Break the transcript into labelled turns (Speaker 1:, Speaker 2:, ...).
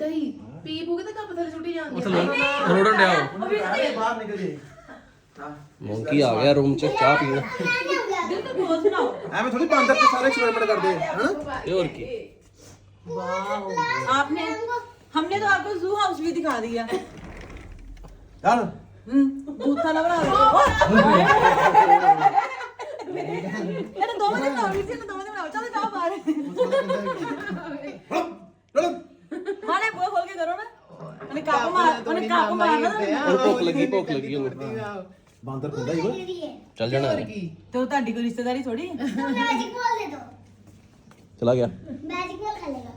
Speaker 1: ਇਦਾਂ ਹੀ ਪੀ ਪੂ ਕੇ ਤਾਂ ਕੱਪ ਥੱਲੇ ਸੁੱਟੀ ਜਾਂਦੀ
Speaker 2: ਰੋੜਨ ਡਿਆ
Speaker 3: ਬਾਹਰ ਨਿਕਲ ਜੇ
Speaker 2: ਮੌਂਕੀ ਆ ਗਿਆ ਰੂਮ ਚ ਚਾਹ ਪੀਣ
Speaker 1: ਦਿਲ ਤਾਂ ਬਹੁਤ ਸੁਣਾਓ
Speaker 3: ਐਵੇਂ ਥੋੜੀ ਬਾਂਦਰ ਤੇ ਸਾਰੇ ਐਕਸਪੈਰੀਮੈਂਟ ਕਰਦੇ ਹਨਾ
Speaker 2: ਇਹ ਹੋਰ ਕੀ
Speaker 4: आपने हमने तो आपको जू हाउस भी दिखा दिया
Speaker 3: ਚੱਲ
Speaker 4: बूथा ना बना दो ਇਹਨੇ ਦੋ ਵਜੇ ਬਣਾਓ ਵੀ ਸੀ ਇਹਨੇ 2 ਵਜੇ ਬਣਾਓ ਚਲੋ ਜਾਓ ਬਾਹਰ ਮਾਰੇ ਬੂਹਾ ਖੋਲ ਕੇ ਕਰੋ ਨਾ ਉਹਨੇ ਕੱਪ ਮਾਰਨਾ
Speaker 2: ਹੁਣ ਭੁੱਖ ਲੱਗੀ ਉਹਨੂੰ
Speaker 3: ਬਾਂਦਰ ਖੁੰਦਾ ਹੀ ਓਏ
Speaker 2: ਚੱਲ ਜਾਣਾ
Speaker 4: ਤੇ ਉਹ ਤੁਹਾਡੀ ਕੋਈ ਰਿਸ਼ਤੇਦਾਰੀ ਥੋੜੀ
Speaker 5: मैजिक बॉल दे दो
Speaker 2: ਚਲਾ ਗਿਆ
Speaker 5: मैजिक बॉल खेलेगा